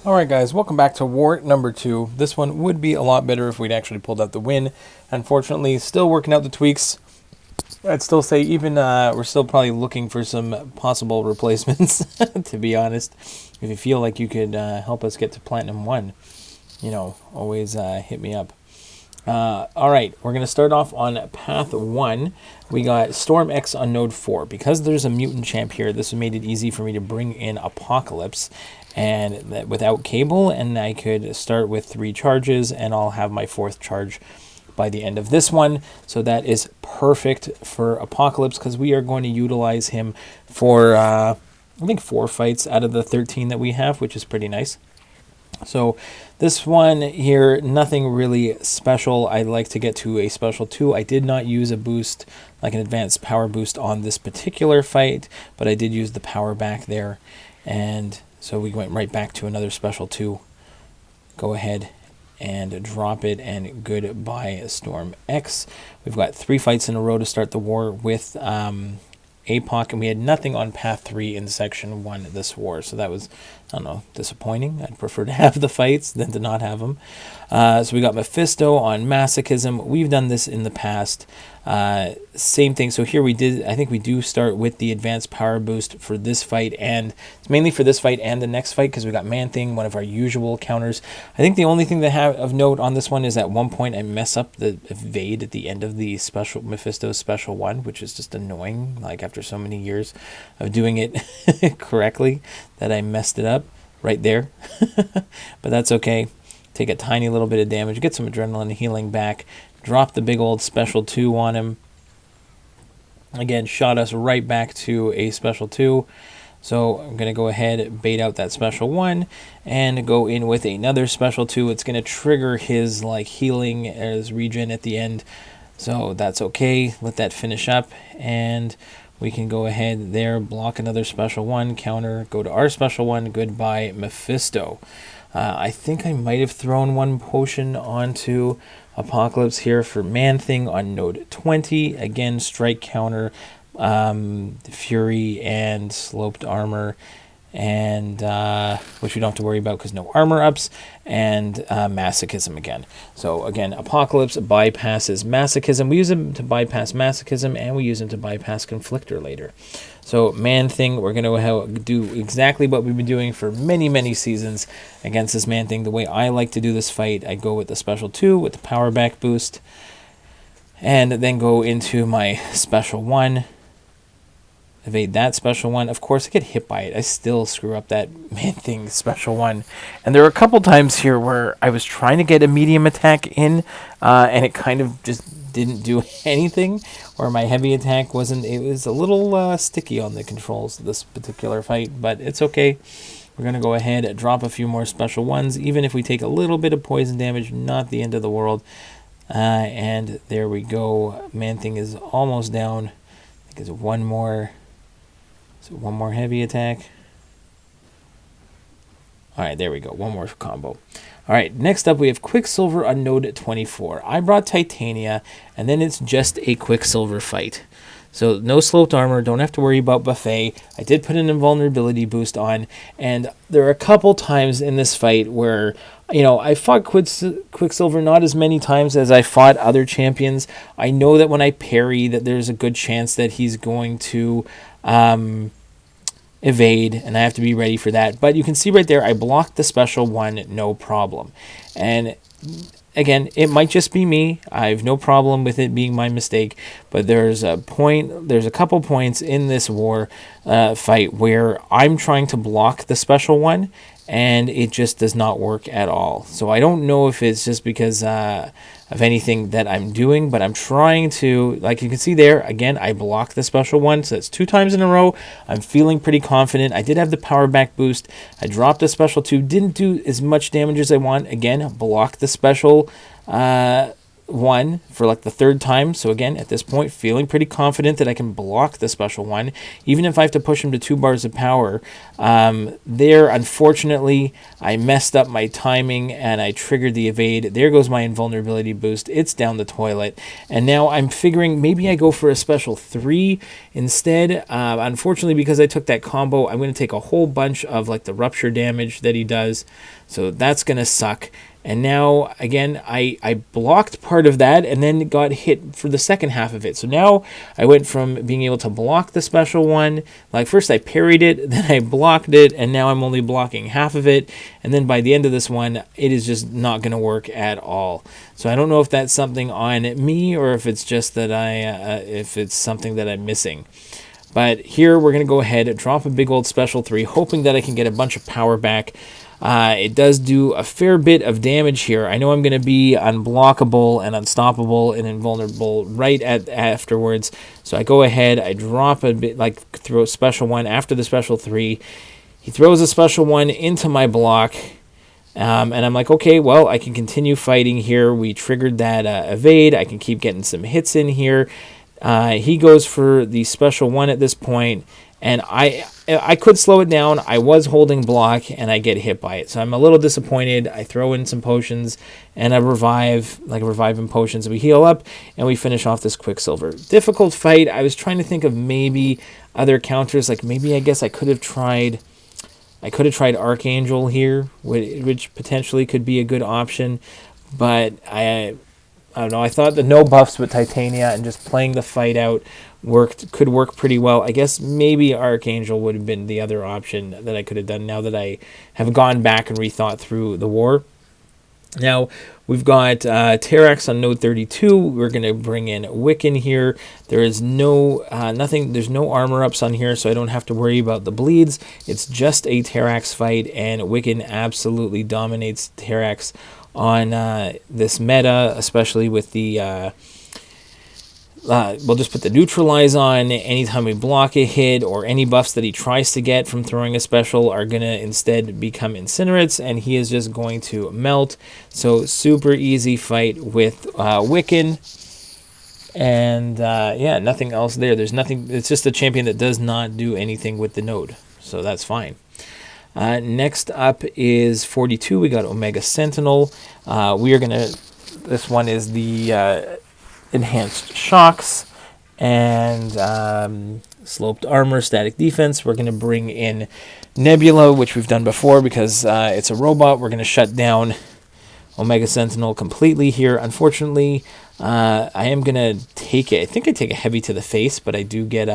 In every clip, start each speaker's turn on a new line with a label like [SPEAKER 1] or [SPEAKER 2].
[SPEAKER 1] Alright guys, welcome back to War number 2. This one would be a lot better if we'd actually pulled out the win. Unfortunately, still working out the tweaks. I'd still say even we're still probably looking for some possible replacements, to be honest. If you feel like you could help us get to Platinum 1, you know, always hit me up. Alright, we're going to start off on Path 1. We got Storm X on Node 4. Because there's a mutant champ here, this made it easy for me to bring in Apocalypse and without cable, and I could start with 3 charges, and I'll have my 4th charge by the end of this one. So that is perfect for Apocalypse, because we are going to utilize him for, I think, 4 fights out of the 13 that we have, which is pretty nice. So this one here, nothing really special. I'd like to get to a special 2. I did not use a boost, like an advanced power boost on this particular fight, but I did use the power back there. And so we went right back to another special 2. Go ahead and drop it, and goodbye Storm X. We've got 3 fights in a row to start the war with Apoc, and we had nothing on Path 3 in Section 1 of this war, so that was, I don't know, disappointing. I'd prefer to have the fights than to not have them. So we got Mephisto on Masochism. We've done this in the past. Same thing. So here we did, I think we do start with the advanced power boost for this fight, and it's mainly for this fight and the next fight because we got Manthing, one of our usual counters. I think the only thing that have of note on this one is at one point I mess up the evade at the end of the special Mephisto special 1, which is just annoying, like after so many years of doing it correctly that I messed it up right there. But that's okay. Take a tiny little bit of damage, get some adrenaline healing back, drop the big old special 2 on him. Again, shot us right back to a special 2. So I'm going to go ahead, bait out that special 1, and go in with another special 2. It's going to trigger his like healing, his regen at the end. So that's okay. Let that finish up, and we can go ahead there, block another special 1, counter, go to our special 1, goodbye Mephisto. I think I might have thrown 1 potion onto Apocalypse here for Man-Thing on node 20. Again, strike counter, fury, and sloped armor, and which we don't have to worry about because no armor ups, and Masochism again. So again, Apocalypse bypasses Masochism. We use him to bypass Masochism, and we use him to bypass Conflictor later. So Man-Thing, we're going to do exactly what we've been doing for many, many seasons against this Man-Thing. The way I like to do this fight, I go with the special 2 with the power back boost, and then go into my special 1. Evade that special 1. Of course, I get hit by it. I still screw up that Man-Thing special 1. And there were a couple times here where I was trying to get a medium attack in, and it kind of just didn't do anything, or my heavy attack wasn't. It was a little sticky on the controls of this particular fight, but it's okay. We're going to go ahead and drop a few more special 1s. Even if we take a little bit of poison damage, not the end of the world. And there we go. Man-Thing is almost down. I think it's one more. So one more heavy attack. Alright, there we go. One more combo. Alright, next up we have QuickSilver on node 24. I brought Titania, and then it's just a QuickSilver fight. So no sloped armor, don't have to worry about buffet. I did put an invulnerability boost on, and there are a couple times in this fight where, you know, I fought QuickSilver not as many times as I fought other champions. I know that when I parry that there's a good chance that he's going to evade, and I have to be ready for that. But you can see right there, I blocked the special 1, no problem. And again, it might just be me. I have no problem with it being my mistake, but there's a couple points in this war fight where I'm trying to block the special 1, and it just does not work at all. So I don't know if it's just because of anything that I'm doing, but I'm trying to, like you can see there, again, I blocked the special 1, so that's 2 times in a row. I'm feeling pretty confident. I did have the power back boost. I dropped the special 2, didn't do as much damage as I want. Again, blocked the special one for like the third time. So again, at this point, feeling pretty confident that I can block the special one, even if I have to push him to 2 bars of power. There, unfortunately, I messed up my timing and I triggered the evade. There goes my invulnerability boost. It's down the toilet. And now I'm figuring maybe I go for a special 3 instead. Unfortunately, because I took that combo, I'm going to take a whole bunch of like the rupture damage that he does. So that's going to suck. And now, again, I blocked part of that and then got hit for the second half of it. So now I went from being able to block the special one, like first I parried it, then I blocked it, and now I'm only blocking half of it. And then by the end of this one, it is just not going to work at all. So I don't know if that's something on me or if it's just that if it's something that I'm missing. But here we're going to go ahead and drop a big old special 3, hoping that I can get a bunch of power back. It does do a fair bit of damage here. I know I'm going to be unblockable and unstoppable and invulnerable right afterwards. So I go ahead, I drop a bit, like throw a special 1 after the special 3. He throws a special 1 into my block. And I'm like, okay, well, I can continue fighting here. We triggered that evade. I can keep getting some hits in here. He goes for the special 1 at this point. And I could slow it down. I was holding block, and I get hit by it. So I'm a little disappointed. I throw in some potions, and I revive in potions. We heal up, and we finish off this QuickSilver. Difficult fight. I was trying to think of maybe other counters. Like maybe I guess I could have tried Archangel here, which potentially could be a good option. But I don't know. I thought the no buffs with Titania and just playing the fight out could work pretty well. I guess maybe Archangel would have been the other option that I could have done now that I have gone back and rethought through the war. Now, we've got Terrax on node 32. We're going to bring in Wiccan here. There is there's no armor ups on here, so I don't have to worry about the bleeds. It's just a Terrax fight, and Wiccan absolutely dominates Terrax on this meta, especially with the... we'll just put the neutralize on. Anytime we block a hit or any buffs that he tries to get from throwing a special are going to instead become incinerates, and he is just going to melt. So super easy fight with Wiccan. And yeah, nothing else there. There's nothing. It's just a champion that does not do anything with the node. So that's fine. Next up is 42. We got Omega Sentinel. We are going to... This one is the... enhanced shocks and sloped armor, static defense. We're going to bring in Nebula, which we've done before because it's a robot. We're going to shut down Omega Sentinel completely here. Unfortunately, I am going to take it. I think I take a heavy to the face, but I do get...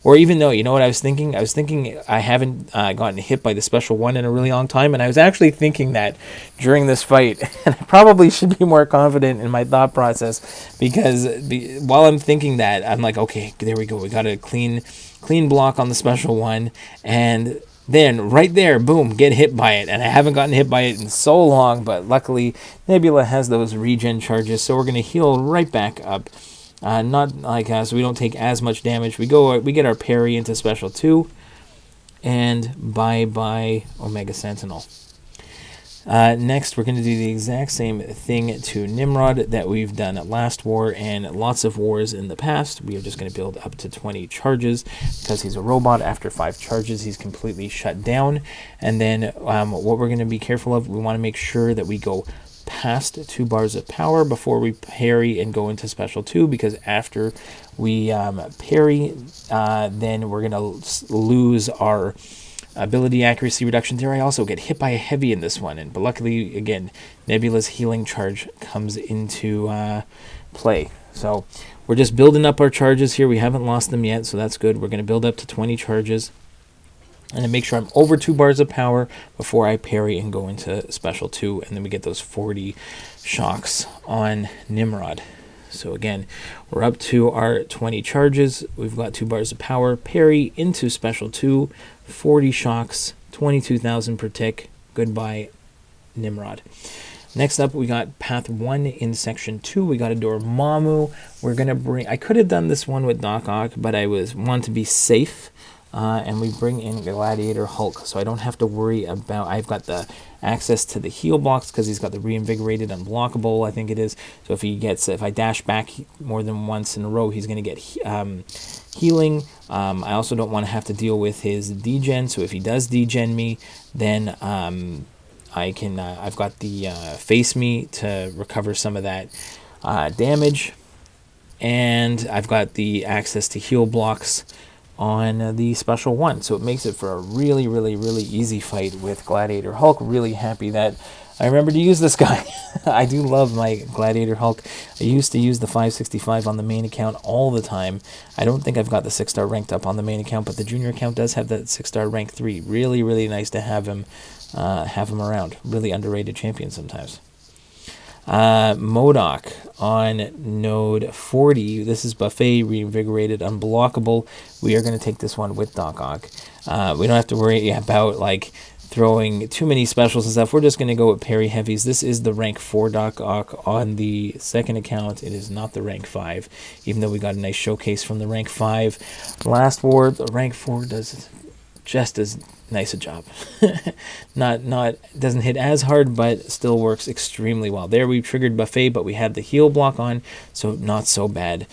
[SPEAKER 1] or even though, you know what I was thinking? I was thinking I haven't gotten hit by the special 1 in a really long time, and I was actually thinking that during this fight. And I probably should be more confident in my thought process because while I'm thinking that, I'm like, okay, there we go. We got a clean block on the special 1, and... then, right there, boom, get hit by it. And I haven't gotten hit by it in so long, but luckily, Nebula has those regen charges, so we're going to heal right back up. Not like so we don't take as much damage. We get our parry into special 2, and bye-bye Omega Sentinel. Next, we're going to do the exact same thing to Nimrod that we've done at last war and lots of wars in the past. We are just going to build up to 20 charges because he's a robot. After 5 charges, he's completely shut down. And then what we're going to be careful of, we want to make sure that we go past 2 bars of power before we parry and go into special 2, because after we parry, then we're going to lose our... ability accuracy reduction there. I also get hit by a heavy in this one, but luckily, again, Nebula's healing charge comes into play. So we're just building up our charges here. We haven't lost them yet, so that's good. We're going to build up to 20 charges and then make sure I'm over 2 bars of power before I parry and go into special 2, and then we get those 40 shocks on Nimrod. So again, we're up to our 20 charges. We've got 2 bars of power, parry into special 2, 40 shocks, 22,000 per tick. Goodbye, Nimrod. Next up, we got path 1 in section 2. We got a Dormammu. We're going to bring... I could have done this one with Doc Ock, but I want to be safe. and we bring in Gladiator Hulk, so I don't have to worry about, I've got the access to the heal blocks because he's got the reinvigorated unblockable, I think it is. So if I dash back more than once in a row, he's going to get healing. I also don't want to have to deal with his degen, so if he does degen me, then I've got the face me to recover some of that damage, and I've got the access to heal blocks on the special one, so it makes it for a really easy fight with Gladiator Hulk. Really happy that I remember to use this guy. I do love my Gladiator Hulk. I used to use the 565 on the main account all the time. I don't think I've got the 6-star ranked up on the main account, but the junior account does have that 6-star rank 3. Really nice to have him around. Really underrated champion sometimes. Modok on node 40. This is buffet, reinvigorated, unblockable. We are going to take this one with Doc Ock. We don't have to worry about like throwing too many specials and stuff. We're just going to go with parry heavies. This is the rank 4 Doc Ock on the second account. It is not the rank 5, even though we got a nice showcase from the rank 5. Last war, the rank 4 does just as nice a job. Doesn't hit as hard, but still works extremely well. There we triggered buffet, but we had the heal block on, so not so bad.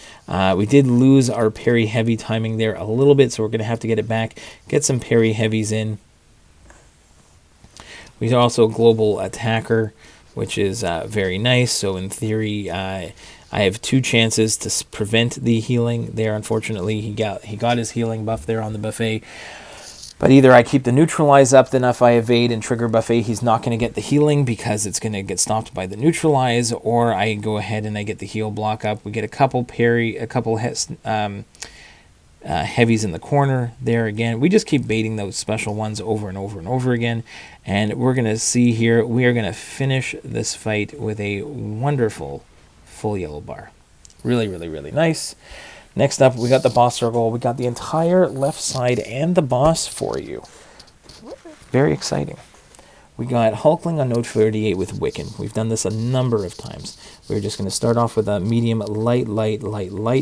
[SPEAKER 1] We did lose our parry heavy timing there a little bit, so we're going to have to get it back, get some parry heavies in. We are also global attacker, which is very nice. So in theory, I have 2 chances to prevent the healing there. Unfortunately, he got his healing buff there on the buffet. But either I keep the neutralize up, then if I evade and trigger buffet, he's not going to get the healing because it's going to get stopped by the neutralize, or I go ahead and I get the heal block up. We get a couple heavies in the corner there again. We just keep baiting those special ones over and over again. And we're going to see here, we are going to finish this fight with a wonderful full yellow bar. Really nice. Next up, we got the boss circle. We got the entire left side and the boss for you. Very exciting. We got Hulkling on node 38 with Wiccan. We've done this a number of times. We're just going to start off with a medium light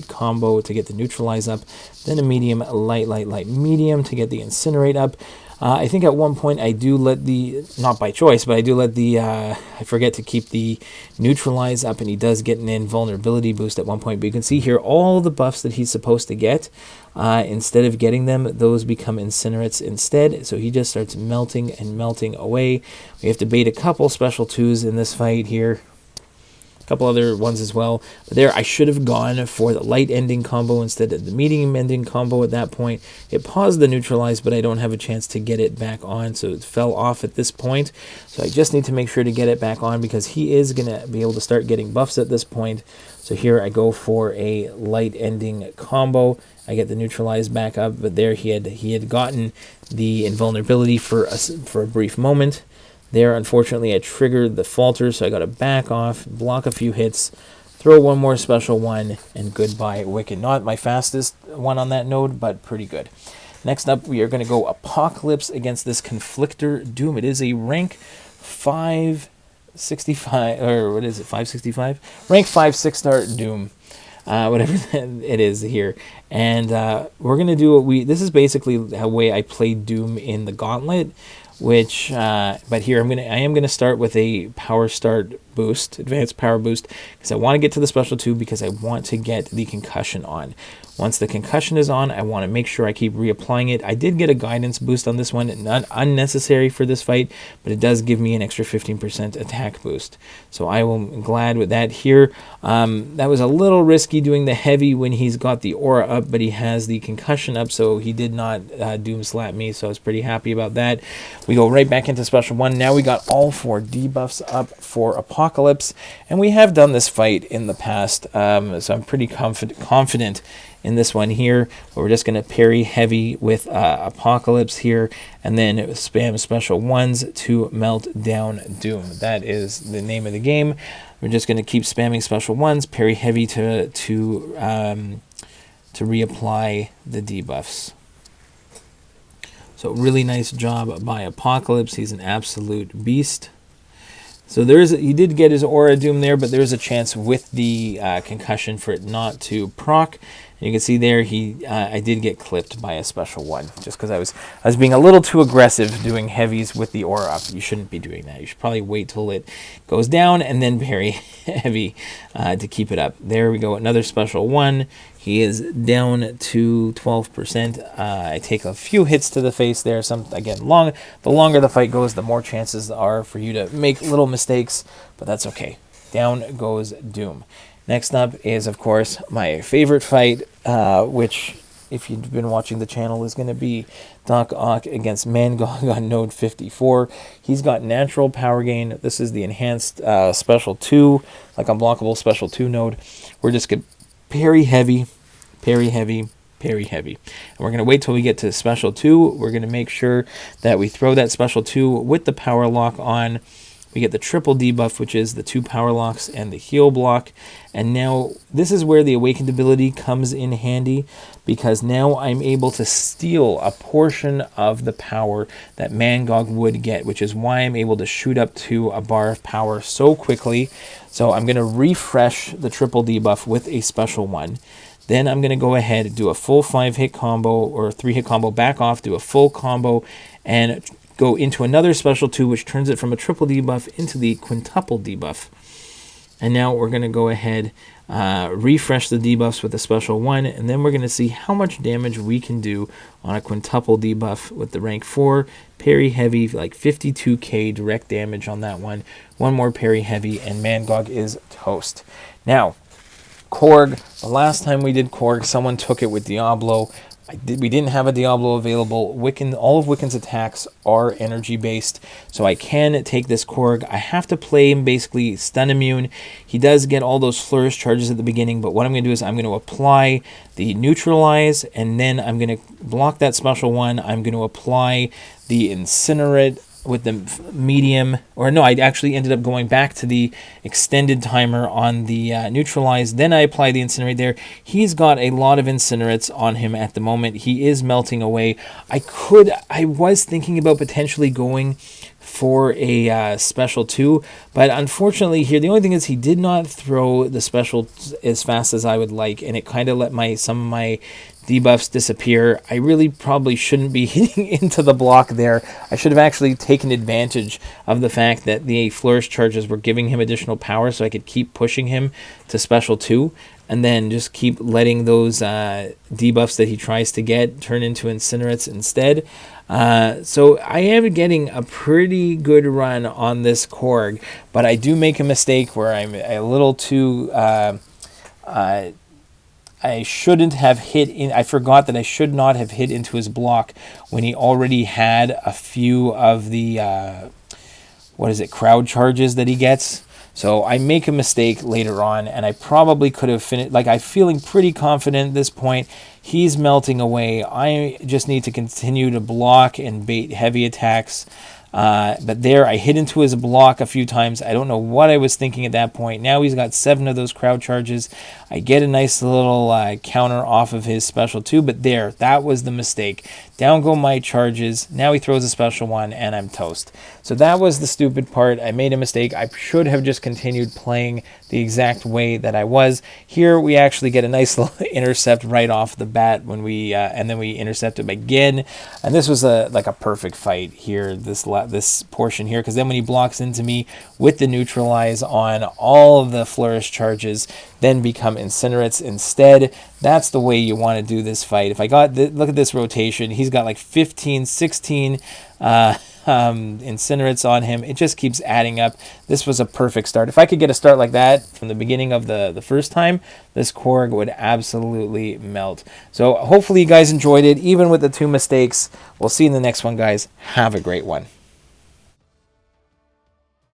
[SPEAKER 1] combo to get the neutralize up, then a medium light medium to get the incinerate up. I think at one point I do let the, not by choice, but I do let the, I forget to keep the neutralize up, and he does get an invulnerability boost at one point. But you can see here all the buffs that he's supposed to get, instead of getting them, those become incinerates instead. So he just starts melting and melting away. We have to bait a couple special 2s in this fight here. A couple other ones as well. But there, I should have gone for the light ending combo instead of the medium ending combo at that point. It paused the neutralize, but I don't have a chance to get it back on, so it fell off at this point. So I just need to make sure to get it back on because he is going to be able to start getting buffs at this point. So here I go for a light ending combo. I get the neutralize back up, but there he had gotten the invulnerability for a brief moment. There, unfortunately, I triggered the falter, so I got to back off, block a few hits, throw one more special one, and goodbye, Wiccan. Not my fastest one on that node, but pretty good. Next up, we are going to go Apocalypse against this Conflictor Doom. It is a rank 565, or what is it, 565? Rank 5 6-star Doom. Whatever it is here. And we're going to do this is basically the way I played Doom in the Gauntlet, which, but here I am going to start with a power start boost, advanced power boost, because I want to get to the special 2 because I want to get the concussion on. Once the concussion is on, I want to make sure I keep reapplying it. I did get a guidance boost on this one, not unnecessary for this fight, but it does give me an extra 15% attack boost. So I am glad with that here. That was a little risky doing the heavy when he's got the aura up, but he has the concussion up, so he did not doom slap me, so I was pretty happy about that. We go right back into special 1. Now we got all 4 debuffs up for Apocalypse, and we have done this fight in the past, so I'm pretty confident in this one here. We're just going to parry heavy with Apocalypse here, and then spam special 1s to melt down Doom. That is the name of the game. We're just going to keep spamming special 1s, parry heavy to reapply the debuffs. So really nice job by Apocalypse. He's an absolute beast. So he did get his aura doom there, but there's a chance with the concussion for it not to proc. And You can see there I did get clipped by a special one just because I was being a little too aggressive doing heavies with the aura up. You shouldn't be doing that. You should probably wait till it goes down and then parry heavy to keep it up. There we go, another special one. He is down to 12%. I take a few hits to the face there. Again, the longer the fight goes, the more chances are for you to make little mistakes, but that's okay. Down goes Doom. Next up is, of course, my favorite fight, which, if you've been watching the channel, is going to be Oc against Mangog on node 54. He's got natural power gain. This is the enhanced special 2, like unblockable special 2 node. We're just going to parry heavy, parry heavy, parry heavy. And we're going to wait till we get to special 2. We're going to make sure that we throw that special 2 with the power lock on. We get the triple debuff, which is the 2 power locks and the heal block. And now this is where the awakened ability comes in handy, because now I'm able to steal a portion of the power that Mangog would get, which is why I'm able to shoot up to a bar of power so quickly. So I'm going to refresh the triple debuff with a special one. Then I'm going to go ahead and do a full 5-hit combo or 3-hit combo, back off, do a full combo, and go into another special 2, which turns it from a triple debuff into the quintuple debuff. And now we're going to go ahead, refresh the debuffs with a special 1, and then we're going to see how much damage we can do on a quintuple debuff with the rank 4. Parry heavy, like 52k direct damage on that one. One more parry heavy, and Mangog is toast. Now, Korg, the last time we did Korg, someone took it with Diablo. We didn't have a Diablo available. All of Wiccan's attacks are energy based, so I can take this Korg. I have to play him basically stun immune. He does get all those flourish charges at the beginning, but what I'm going to do is I'm going to apply the neutralize, and then I'm going to block that special one. I'm going to apply the incinerate with the medium, or no, I actually ended up going back to the extended timer on the neutralize. Then I apply the incinerate there. He's got a lot of incinerates on him at the moment. He is melting away. I was thinking about potentially going for a special 2, but unfortunately here the only thing is he did not throw the special as fast as I would like, and it kind of let some of my debuffs disappear. I really probably shouldn't be hitting into the block there. I should have actually taken advantage of the fact that the flourish charges were giving him additional power, so I could keep pushing him to special 2, and then just keep letting those debuffs that he tries to get turn into incinerates instead. So I am getting a pretty good run on this Korg, but I do make a mistake where I'm a little too I shouldn't have hit in. I forgot that I should not have hit into his block when he already had a few of the crowd charges that he gets. So I make a mistake later on, and I probably could have finished. Like, I'm feeling pretty confident at this point. He's melting away. I just need to continue to block and bait heavy attacks. But there, I hit into his block a few times. I don't know what I was thinking at that point. Now he's got 7 of those crowd charges. I get a nice little counter off of his special 2, but there, that was the mistake. Down go my charges. Now he throws a special one, and I'm toast. So that was the stupid part. I made a mistake. I should have just continued playing the exact way that I was. Here, we actually get a nice little intercept right off the bat when and then we intercept him again. And this was like a perfect fight here, this portion here, because then when he blocks into me with the neutralize on, all of the flourish charges then become incinerates instead. That's the way you want to do this fight. If I got look at this rotation, he's got like 15, 16 incinerates on him. It just keeps adding up. This was a perfect start. If I could get a start like that from the beginning of the first time, this Korg would absolutely melt. So hopefully you guys enjoyed it, even with the 2 mistakes. We'll see you in the next one, guys. Have a great one.